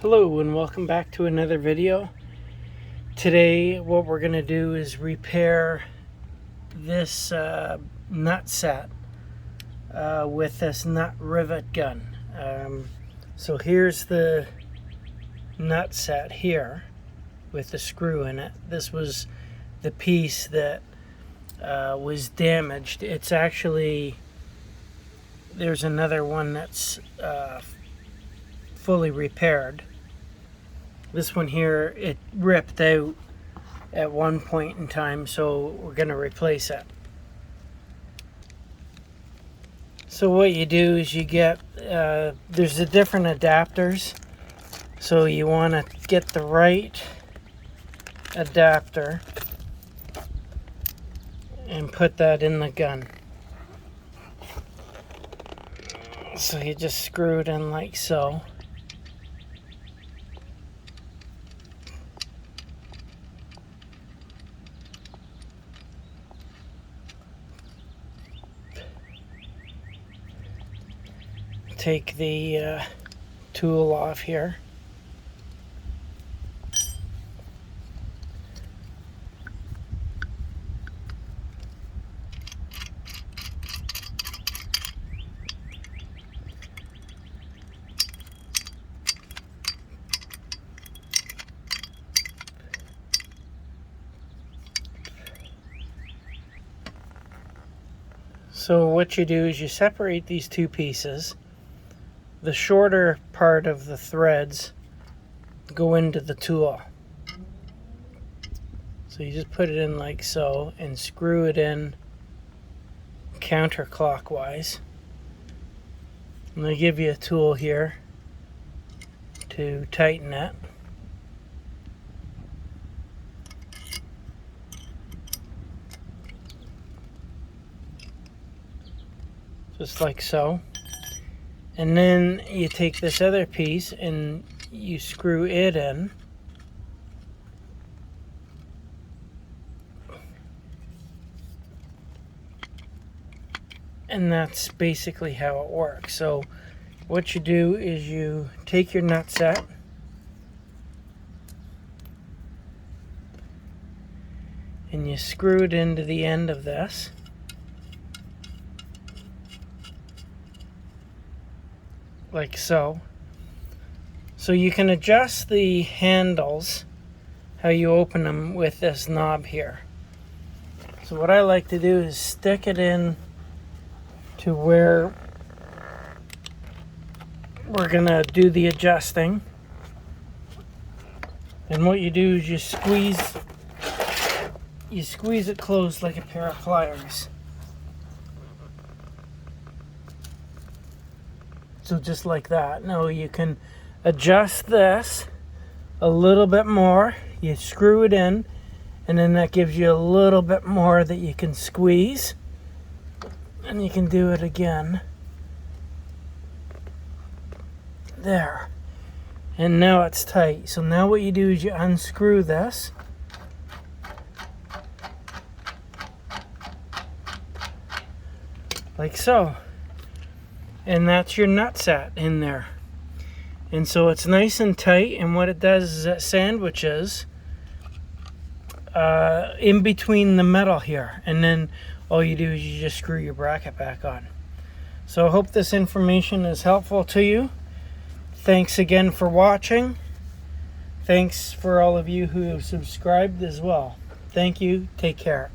Hello and welcome back to another video. Today what we're going to do is repair this nut set with this nut rivet gun. So here's the nut set here with the screw in it. This was the piece that was damaged. It's actually, there's another one that's fully repaired. This one here, it ripped out at one point in time, so we're going to replace it. So what you do is you get, there's the different adapters. So you want to get the right adapter and put that in the gun. So you just screw it in like so. Take the tool off here. So what you do is you separate these two pieces. The shorter part of the threads go into the tool. So you just put it in like so and screw it in counterclockwise. And they give you a tool here to tighten it. Just like so. And then you take this other piece and you screw it in. And that's basically how it works. So what you do is you take your nut set and you screw it into the end of this. Like so. So you can adjust the handles, how you open them, with this knob here. So what I like to do is stick it in to where we're gonna do the adjusting. And what you do is you squeeze it closed like a pair of pliers. So just like that. Now you can adjust this a little bit more. You screw it in, and then that gives you a little bit more that you can squeeze. And you can do it again. There. And now it's tight. So now what you do is you unscrew this. Like so. And that's your nut set in there. And so it's nice and tight, and what it does is it sandwiches in between the metal here, and then all you do is you just screw your bracket back on. So I hope this information is helpful to you. Thanks again for watching. Thanks for all of you who have subscribed as well. Thank you. Take care.